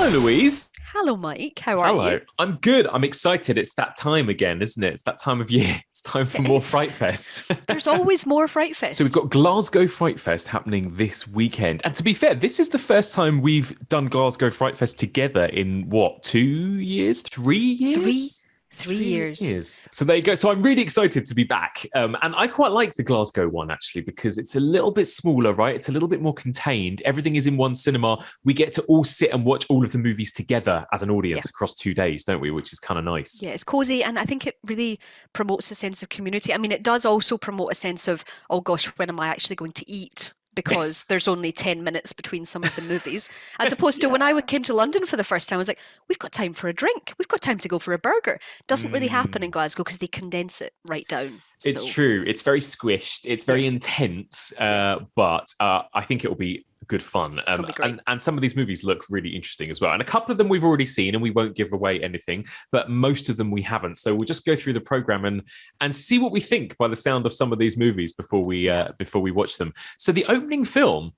Hello, Louise. Hello, Mike. How are Hello. you? I'm good. I'm excited. It's that time again, isn't it? It's that time of year. It's time for It more is. Fright Fest. There's always more Fright So we've Fest. got Glasgow Fright Fest happening this weekend. And to be fair, this is the first time we've done Glasgow Fright Fest together in what, 2 years? 3 years? Three years. So there you go. So I'm really excited to be back. And I quite like the Glasgow one, actually, because it's a little bit smaller, right? It's a little bit more contained. Everything is in one cinema. We get to all sit and watch all of the movies together as an audience across 2 days, don't we? Which is kind of nice. Yeah, it's cozy, and I think it really promotes a sense of community. I mean, it does also promote a sense of, oh gosh, when am I actually going to eat? Because there's only 10 minutes between some of the movies. As opposed to when I came to London for the first time, I was like, we've got time for a drink. We've got time to go for a burger. Doesn't really happen in Glasgow because they condense it right down. It's true. It's very squished. It's very intense, but I think it'll be good fun. It'll be great. And some of these movies look really interesting as well. And a couple of them we've already seen, and we won't give away anything, but most of them we haven't. So we'll just go through the program and see what we think by the sound of some of these movies before we watch them. So the opening film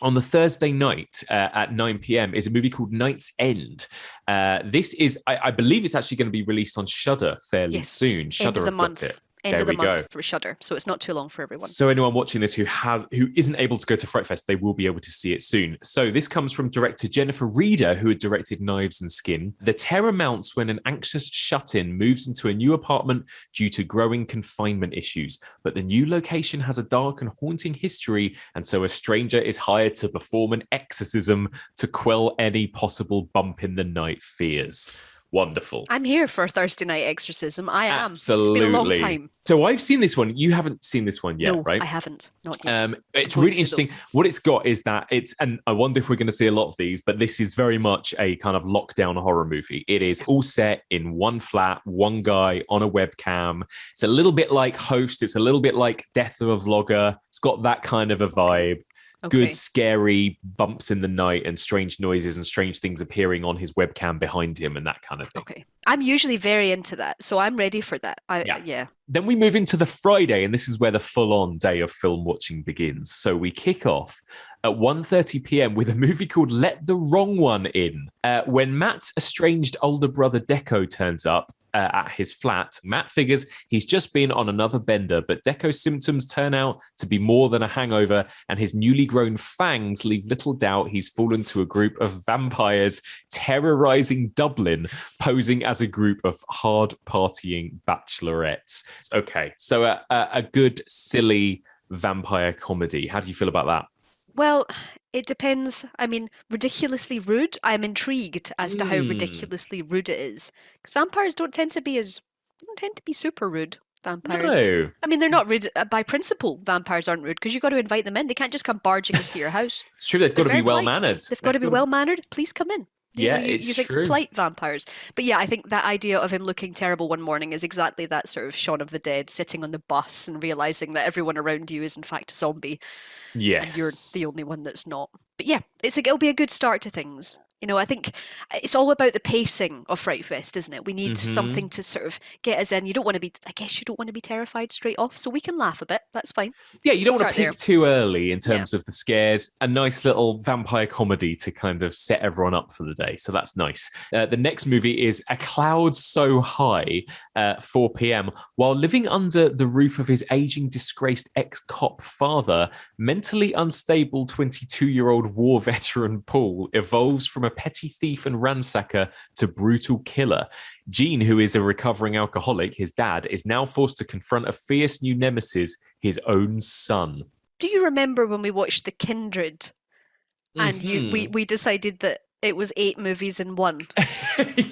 on the Thursday night at 9 p.m. is a movie called Night's End. This is, I believe it's actually going to be released on Shudder fairly soon. Shudder have got it. End of the month for Shudder, so it's not too long for everyone. So anyone watching this who isn't able to go to Fright Fest, they will be able to see it soon. So this comes from director Jennifer Reeder, who had directed Knives and Skin. The terror mounts when an anxious shut-in moves into a new apartment due to growing confinement issues. But the new location has a dark and haunting history, and so a stranger is hired to perform an exorcism to quell any possible bump in the night fears. Wonderful. I'm here for Thursday night exorcism. I am. Absolutely. It's been a long time. So I've seen this one. You haven't seen this one yet, right? No, I haven't. Not yet. It's really interesting. What it's got is that and I wonder if we're going to see a lot of these, but this is very much a kind of lockdown horror movie. It is all set in one flat, one guy on a webcam. It's a little bit like Host. It's a little bit like Death of a Vlogger. It's got that kind of a vibe. Good, scary bumps in the night and strange noises and strange things appearing on his webcam behind him and that kind of thing. Okay. I'm usually very into that, so I'm ready for that. Yeah. Then we move into the Friday, and this is where the full-on day of film watching begins. So we kick off at 1:30 p.m. with a movie called Let the Wrong One In. When Matt's estranged older brother Deco turns up at his flat, Matt figures he's just been on another bender, but Deco's symptoms turn out to be more than a hangover, and his newly grown fangs leave little doubt he's fallen to a group of vampires terrorizing Dublin, posing as a group of hard-partying bachelorettes. Okay, so a good, silly vampire comedy. How do you feel about that? Well, it depends. I mean, ridiculously rude. I'm intrigued as to how ridiculously rude it is. Because vampires don't tend to be super rude. Vampires. No. I mean, they're not rude by principle. Vampires aren't rude because you've got to invite them in. They can't just come barging into your house. It's true. They've got to be well mannered. They've got to be well mannered. Please come in. It's you think true. polite vampires. But yeah, I think that idea of him looking terrible one morning is exactly that sort of Shaun of the Dead, sitting on the bus and realizing that everyone around you is in fact a zombie. Yes. And you're the only one that's not. But yeah, it'll be a good start to things. You know, I think it's all about the pacing of Fright Fest, isn't it? We need something to sort of get us in. You don't want to be terrified straight off, so we can laugh a bit. That's fine. Yeah, you don't want to peak too early in terms of the scares. A nice little vampire comedy to kind of set everyone up for the day. So that's nice. The next movie is A Cloud So High, 4 p.m. While living under the roof of his aging, disgraced ex-cop father, mentally unstable 22-year-old war veteran Paul evolves from a petty thief and ransacker to brutal killer. Gene, who is a recovering alcoholic, his dad, is now forced to confront a fierce new nemesis, his own son. Do you remember when we watched The Kindred and we decided that it was 8 movies in one?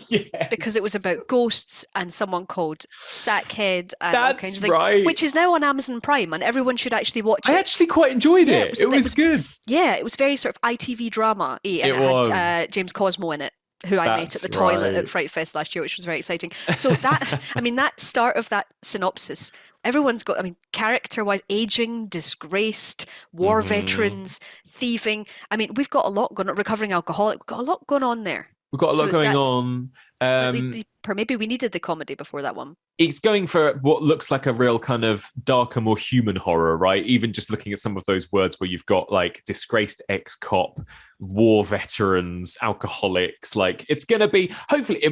Yes. Because it was about ghosts and someone called Sackhead and all kinds of things, right. which is now on Amazon Prime, and everyone should actually watch it. I actually quite enjoyed it. It was good. Yeah, it was very sort of ITV drama, and it had James Cosmo in it, who I met at the toilet at Fright Fest last year, which was very exciting. So that, I mean, that start of that synopsis, everyone's got, I mean, character-wise, aging, disgraced, war veterans, thieving. I mean, we've got a lot going on, recovering alcoholic, we've got a lot going on there. We've got a lot going on. Slightly deeper. Maybe we needed the comedy before that one. It's going for what looks like a real kind of darker, more human horror, right? Even just looking at some of those words where you've got like disgraced ex-cop, war veterans, alcoholics. Like it's going to be, hopefully,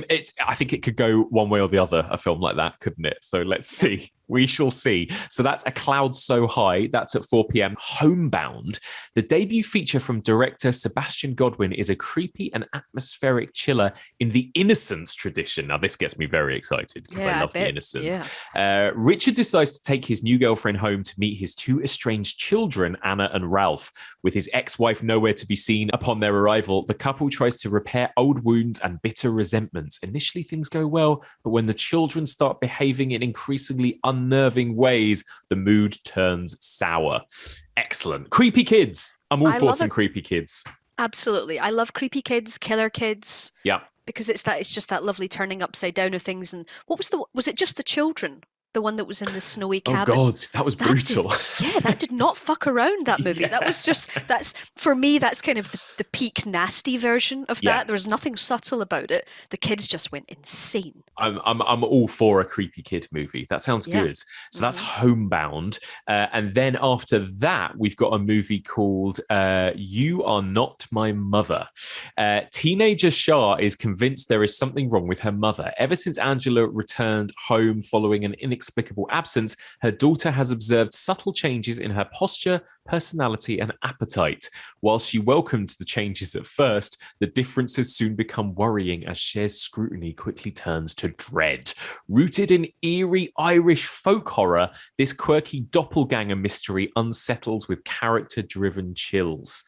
I think it could go one way or the other, a film like that, couldn't it? So let's see. We shall see. So that's A Cloud So High. That's at 4 p.m. Homebound. The debut feature from director Sebastian Godwin is a creepy and atmospheric chiller in the Innocence tradition. Now, this gets me very excited because I love the Innocence. Yeah. Richard decides to take his new girlfriend home to meet his two estranged children, Anna and Ralph. With his ex-wife nowhere to be seen upon their arrival, the couple tries to repair old wounds and bitter resentments. Initially, things go well, but when the children start behaving in increasingly unnerving ways, the mood turns sour. Excellent. Creepy kids. I'm all for some creepy kids. Absolutely. I love creepy kids, killer kids. Yeah. Because it's just that lovely turning upside down of things. And was it just the children? The one that was in the snowy cabin. Oh God, that was brutal. That did not fuck around, that movie. That was for me, that's kind of the peak nasty version of that. Yeah. There was nothing subtle about it. The kids just went insane. I'm all for a creepy kid movie. That sounds good. So that's Homebound. And then after that, we've got a movie called You Are Not My Mother. Teenager Shah is convinced there is something wrong with her mother. Ever since Angela returned home following an inexplicable absence, her daughter has observed subtle changes in her posture, personality, and appetite. While she welcomed the changes at first, the differences soon become worrying as Cher's scrutiny quickly turns to dread. Rooted in eerie Irish folk horror, this quirky doppelganger mystery unsettles with character-driven chills.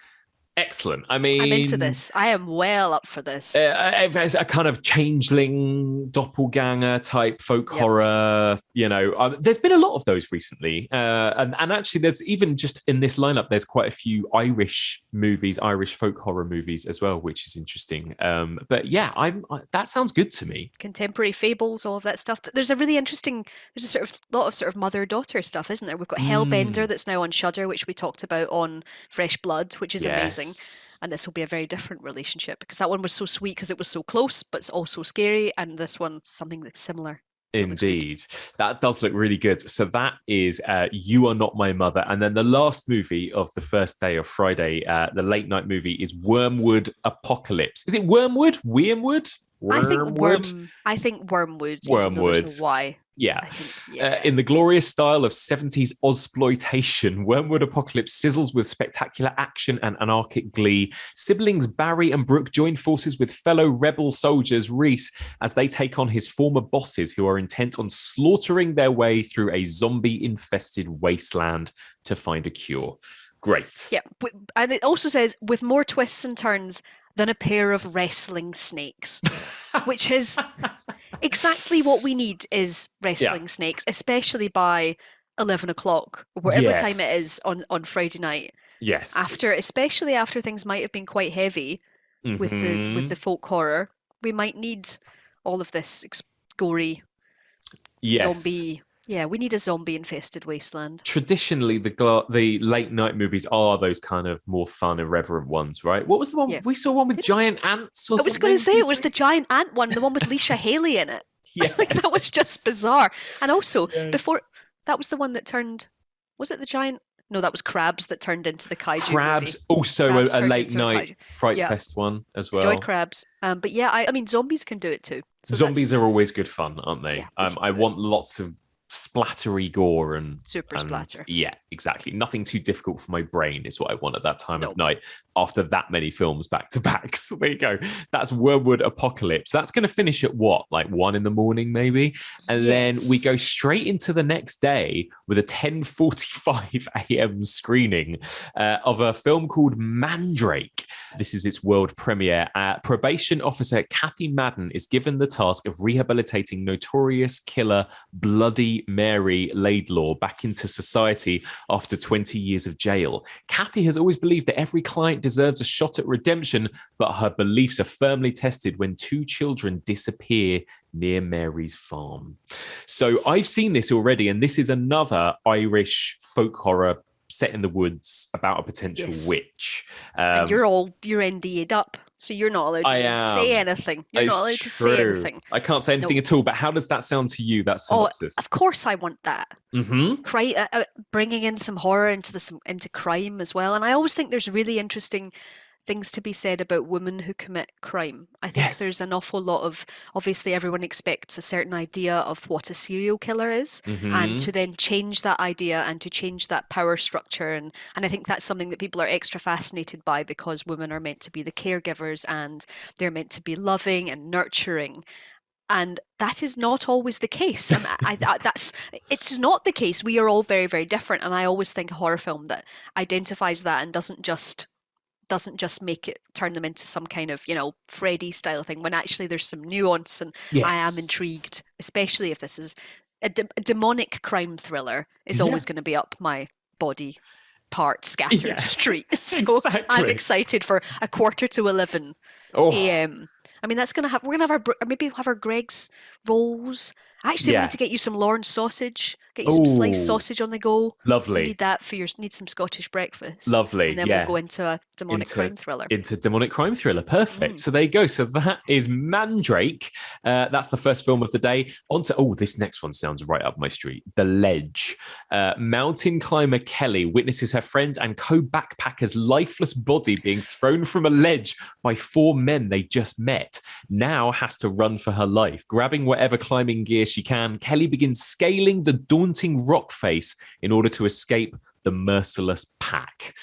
Excellent. I mean, I'm into this. I am well up for this. There's a kind of changeling, doppelganger type folk horror. You know, there's been a lot of those recently, and actually, there's even just in this lineup, there's quite a few Irish movies, Irish folk horror movies as well, which is interesting. But yeah, that sounds good to me. Contemporary fables, all of that stuff. There's a really interesting. There's a lot of sort of mother-daughter stuff, isn't there? We've got Hellbender that's now on Shudder, which we talked about on Fresh Blood, which is amazing. And this will be a very different relationship because that one was so sweet because it was so close, but it's also scary. And this one's something that's similar. Indeed. That does look really good. So that is You Are Not My Mother. And then the last movie of the first day of Friday, the late night movie, is Wormwood Apocalypse. Is it Wormwood? Wormwood? I think Wormwood. Wormwood. There's a Y. Yeah. In the glorious style of 70s Ozploitation, Wormwood Apocalypse sizzles with spectacular action and anarchic glee. Siblings Barry and Brooke join forces with fellow rebel soldiers Reese as they take on his former bosses who are intent on slaughtering their way through a zombie-infested wasteland to find a cure. Great. Yeah, and it also says, with more twists and turns than a pair of wrestling snakes, which is exactly what we need is wrestling snakes, especially by 11 o'clock, or whatever time it is on Friday night. Yes. Especially after things might have been quite heavy with the folk horror, we might need all of this gory zombie. Yeah, we need a zombie-infested wasteland. Traditionally, the late-night movies are those kind of more fun, irreverent ones, right? What was the one? Yeah. We saw one with giant ants or something? I was going to say, it was the giant ant one, the one with Leisha Haley in it. Yeah. Like, that was just bizarre. And also, before, that was the one that turned, was it the giant? No, that was Crabs that turned into the kaiju Crabs, movie. Also Crabs a late-night Fright Fest one as well. Enjoyed Crabs. But yeah, I mean, zombies can do it too. So zombies are always good fun, aren't they? Yeah, I want lots of splattery gore and super splatter. Yeah, exactly. Nothing too difficult for my brain is what I want at that time of night after that many films back to back. So there you go. That's Wormwood Apocalypse. That's going to finish at what, like 1 a.m. maybe, and then we go straight into the next day with a 10:45 a.m. screening of a film called Mandrake. This is its world premiere. Probation officer Kathy Madden is given the task of rehabilitating notorious killer Bloody Mary Laidlaw back into society after 20 years of jail. Kathy has always believed that every client deserves a shot at redemption, but her beliefs are firmly tested when 2 children disappear near Mary's farm. So I've seen this already, and this is another Irish folk horror set in the woods about a potential Yes. witch. And you're NDA'd up, so you're not allowed to I even say am. anything. You're not It's allowed to say true. anything. I can't say anything No. at all, but how does that sound to you, that Oh, synopsis? of course I want that. Mm-hmm. Bringing in some horror into crime as well. And I always think there's really interesting things to be said about women who commit crime. I think Yes. there's an awful lot of, obviously everyone expects a certain idea of what a serial killer is, and Mm-hmm. to then change that idea and to change that power structure. And I think that's something that people are extra fascinated by, because women are meant to be the caregivers and they're meant to be loving and nurturing. And that is not always the case. And it's not the case. We are all very, very different. And I always think a horror film that identifies that and doesn't just make it turn them into some kind of, Freddy style thing, when actually there's some nuance. And I am Yes. intrigued, especially if this is a demonic crime thriller, is Yeah. always going to be up my body part scattered Yeah. street. So Exactly. I'm excited for 11:15 Oh, a.m. I mean, we're gonna have maybe have our Greg's rolls. Actually, we yeah. need to get you some Lorne sausage. Get you some sliced Ooh, sausage on the go. We lovely. need that for need some Scottish breakfast. Lovely. And then Yeah. we'll go into a demonic crime thriller. Into demonic crime thriller. Perfect. Mm. So there you go. So that is Mandrake. That's the first film of the day. This next one sounds right up my street. The Ledge. Mountain climber Kelly witnesses her friend and co-backpacker's lifeless body being thrown from a ledge by 4 men they just met. Now has to run for her life. Grabbing whatever climbing gear she can, Kelly begins scaling the daunting rock face in order to escape the merciless pack.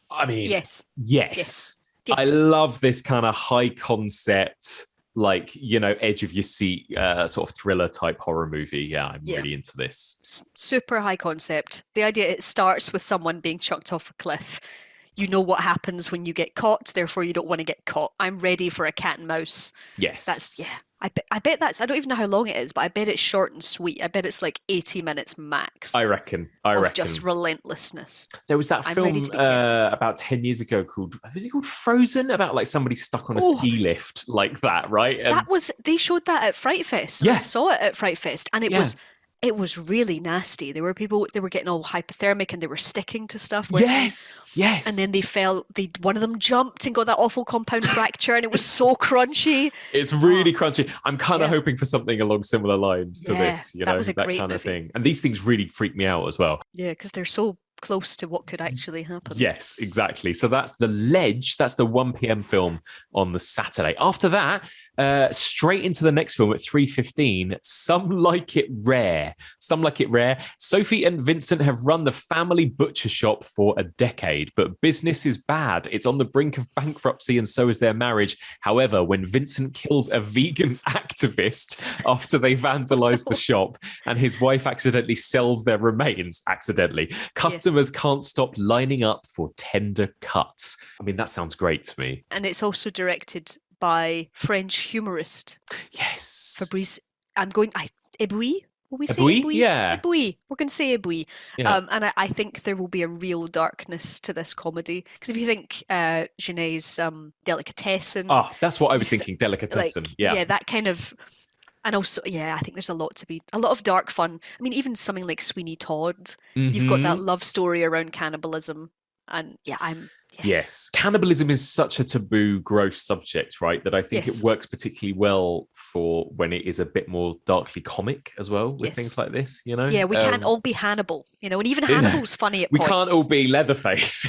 I mean, yes. I love this kind of high concept, edge of your seat sort of thriller type horror movie. Yeah, I'm really into this. Super high concept. The idea, it starts with someone being chucked off a cliff. You know what happens when you get caught, therefore you don't want to get caught. I'm ready for a cat and mouse. Yes. I bet I don't even know how long it is, but I bet it's short and sweet. I bet it's like 80 minutes max. I reckon. Just relentlessness. There was that film about 10 years ago called Frozen, about like somebody stuck on a ski lift like that, right? And they showed that at Frightfest. Yeah. I saw it at Frightfest, and it was really nasty. There were people, they were getting all hypothermic and they were sticking to stuff. Yes. And then one of them jumped and got that awful compound fracture, and it was so crunchy. It's really crunchy. I'm kind of hoping for something along similar lines to this, that was a great kind movie. of thing. And these things really freak me out as well. Yeah, because they're so close to what could actually happen. Yes, exactly. So that's The Ledge. That's the 1 p.m. film on the Saturday. After that, straight into the next film at 3:15, Some Like It Rare. Some Like It Rare. Sophie and Vincent have run the family butcher shop for a decade, but business is bad. It's on the brink of bankruptcy, and so is their marriage. However, when Vincent kills a vegan activist after they vandalize the shop and his wife accidentally sells their remains, customers can't stop lining up for tender cuts. I mean, that sounds great to me. And it's also directed by French humorist Fabrice. Ebouy? Will we say Ebouy? Yeah. Ebouy. We're going to say Ebouy. Yeah. And I think there will be a real darkness to this comedy. Because if you think Genet's Delicatessen. Oh, that's what I was thinking, Delicatessen. Yeah, that kind of... And also, I think there's a lot of dark fun. I mean, even something like Sweeney Todd, you've got that love story around cannibalism. And Yes. Cannibalism is such a taboo, gross subject, right? That I think it works particularly well for when it is a bit more darkly comic as well with things like this, Yeah, we can't all be Hannibal, and even Hannibal's funny at points. We can't all be Leatherface.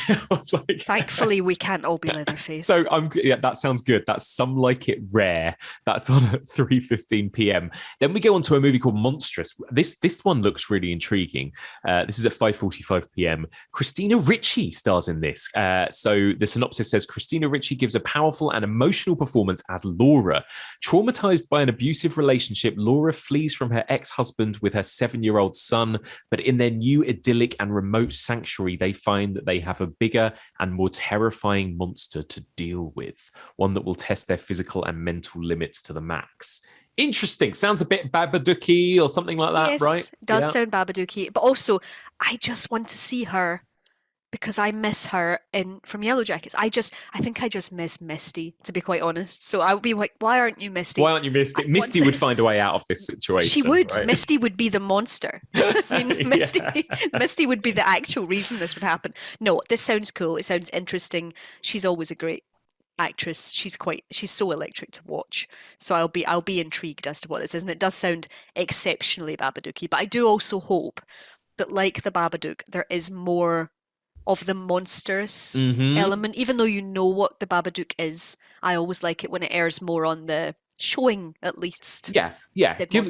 Thankfully, we can't all be Leatherface. So that sounds good. That's Some Like It Rare. That's on at 3:15 p.m. Then we go on to a movie called Monstrous. This one looks really intriguing. This is at 5:45 p.m. Christina Ricci stars in this. So the synopsis says Christina Ricci gives a powerful and emotional performance as Laura. Traumatized by an abusive relationship, Laura flees from her ex-husband with her 7-year-old son, but in their new idyllic and remote sanctuary, they find that they have a bigger and more terrifying monster to deal with, one that will test their physical and mental limits to the max. Interesting. Sounds a bit Babadooky or something like that, right? It does sound Babadooky, but also I just want to see her because I miss her from Yellow Jackets. I think I just miss Misty, to be quite honest. So I would be like, why aren't you Misty? Why aren't you Misty? Misty would find a way out of this situation. She would. Right? Misty would be the monster. I mean, Misty would be the actual reason this would happen. No, this sounds cool. It sounds interesting. She's always a great actress. She's so electric to watch. So I'll be intrigued as to what this is. And it does sound exceptionally Babadooky. But I do also hope that, like the Babadook, there is more of the monstrous element. Even though you know what the Babadook is, I always like it when it airs more on the showing, at least. Yeah. Give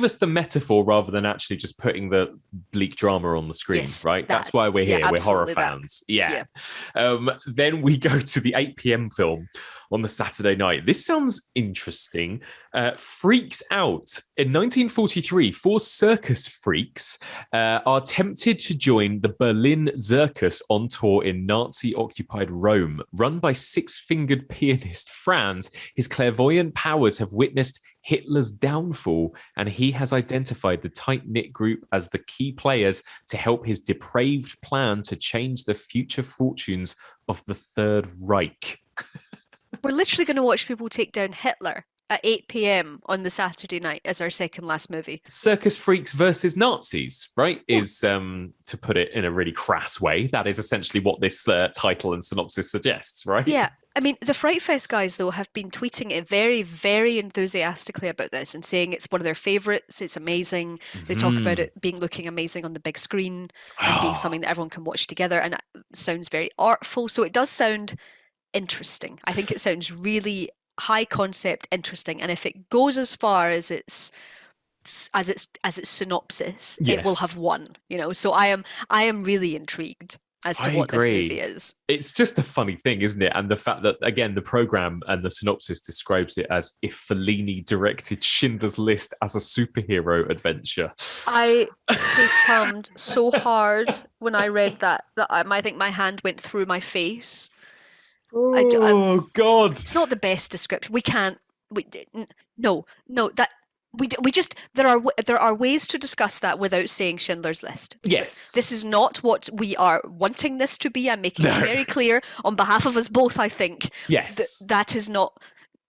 us the metaphor rather than actually just putting the bleak drama on the screen, Yes, right? That's why we're here. We're horror absolutely fans. Yeah. Then we go to the 8 p.m. film on the Saturday night. This sounds interesting. Freaks Out. In 1943, 4 circus freaks are tempted to join the Berlin Circus on tour in Nazi-occupied Rome. Run by six-fingered pianist Franz, his clairvoyant powers have witnessed Hitler's downfall, and he has identified the tight-knit group as the key players to help his depraved plan to change the future fortunes of the Third Reich. We're literally going to watch people take down Hitler at 8 p.m. on the Saturday night as our second last movie. Circus freaks versus Nazis, right? Yeah. Is, to put it in a really crass way, that is essentially what this title and synopsis suggests, right? Yeah. I mean, the Frightfest guys, though, have been tweeting it very, very enthusiastically about this and saying it's one of their favourites. It's amazing. They talk about it looking amazing on the big screen and being something that everyone can watch together. And it sounds very artful. So it does sound interesting. I think it sounds really high concept, interesting. And if it goes as far as its synopsis, yes, it will have won. So I am really intrigued as to what this movie is. It's just a funny thing, isn't it? And the fact that, again, the program and the synopsis describes it as if Fellini directed Schindler's List as a superhero adventure. I facepalmed so hard when I read that I think my hand went through my face. God! It's not the best description. There are ways to discuss that without saying Schindler's List. Yes. This is not what we are wanting this to be. I'm making it very clear on behalf of us both, I think. Yes. That is not.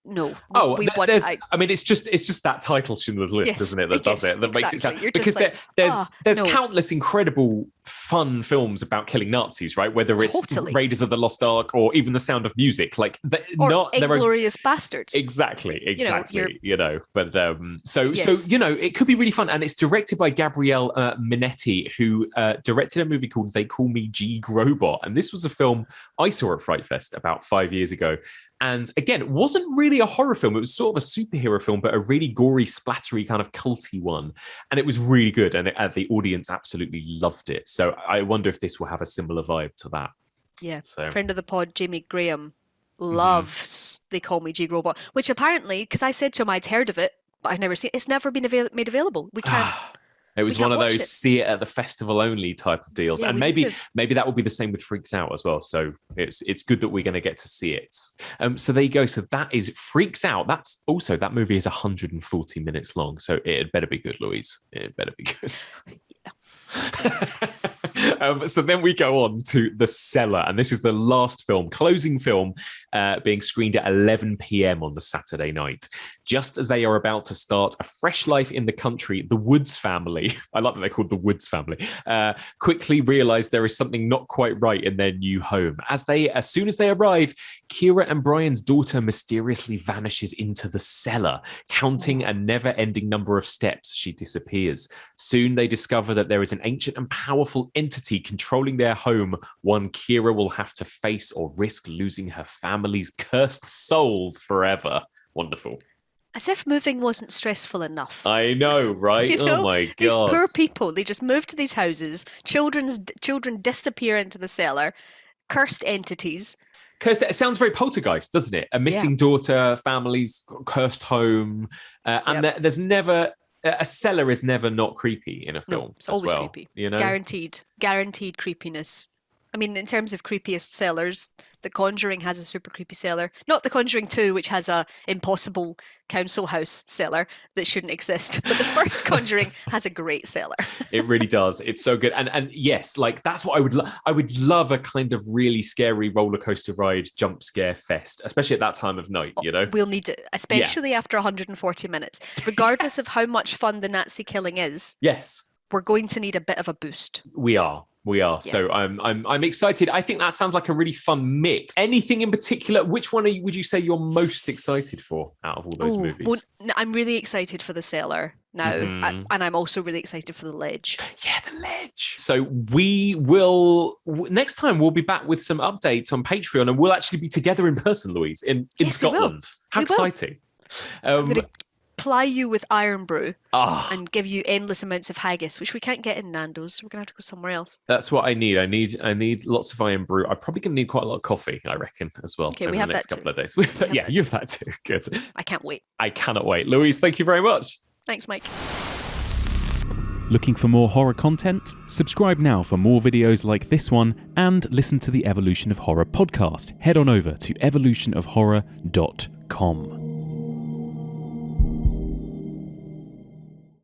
No. It's just that title, Schindler's List, yes, isn't it? That does it. That exactly. makes it sound, You're because there's no. countless incredible fun films about killing Nazis, right? Whether it's Raiders of the Lost Ark or even The Sound of Music, Inglourious Bastards. Exactly. But it could be really fun, and it's directed by Gabriele Minetti, who directed a movie called They Call Me G. Grobot, and this was a film I saw at Fright Fest about 5 years ago. And again, it wasn't really a horror film. It was sort of a superhero film, but a really gory, splattery kind of culty one. And it was really good. And the audience absolutely loved it. So I wonder if this will have a similar vibe to that. Yeah. So. Friend of the pod, Jamie Graham, loves They Call Me G. Grobot, which apparently, because I said to him I'd heard of it, but I've never seen it. It's never been made available. We can't. It was one of those see it at the festival only type of deals. Yeah, and maybe that will be the same with Freaks Out as well. So it's good that we're going to get to see it. So there you go. So that is Freaks Out. That movie is 140 minutes long. So it better be good, Louise. It better be good. So then we go on to The Cellar, and this is the last closing film, being screened at 11 p.m. on the Saturday night. Just as they are about to start a fresh life in the country, the Woods family, I like that they're called the Woods family, quickly realize there is something not quite right in their new home. As soon as they arrive, Kira and Brian's daughter mysteriously vanishes into the cellar, counting a never-ending number of steps. She disappears. Soon they discover that there is an ancient and powerful entity controlling their home, one Kira will have to face or risk losing her family's cursed souls forever. Wonderful. As if moving wasn't stressful enough. I know, right? Oh my God. These poor people, they just move to these houses, children disappear into the cellar, cursed entities. It sounds very Poltergeist, doesn't it? A missing daughter, family's cursed home. And there's never... a cellar is never not creepy in a film. It's always creepy. You know? Guaranteed creepiness. I mean, in terms of creepiest cellars, The Conjuring has a super creepy cellar. Not The Conjuring 2, which has a impossible council house cellar that shouldn't exist. But the first Conjuring has a great cellar. It really does. It's so good. And yes, like that's what I would love a kind of really scary roller coaster ride jump scare fest, especially at that time of night, you know? We'll need it, especially after 140 minutes. Regardless Yes. of how much fun the Nazi killing is, Yes. we're going to need a bit of a boost. We are. Yeah. So I'm excited. I think that sounds like a really fun mix. Anything in particular? Which one would you say you're most excited for out of all those movies? Well, I'm really excited for The Cellar now, and I'm also really excited for The Ledge. Yeah, The Ledge. So we will next time we'll be back with some updates on Patreon, and we'll actually be together in person, Louise, in Yes, Scotland. How exciting! I'm going to ply you with iron brew Ah, and give you endless amounts of haggis, which we can't get in Nando's. We're going to have to go somewhere else. that's what I need. I need lots of iron brew. I'm probably going to need quite a lot of coffee, I reckon, as well. Okay, over we the have next that couple too. of days. Yeah, you have that too. Good. I can't wait. I cannot wait. Louise, thank you very much. Thanks, Mike. Looking for more horror content? Subscribe now for more videos like this one and listen to the Evolution of Horror podcast. Head on over to evolutionofhorror.com.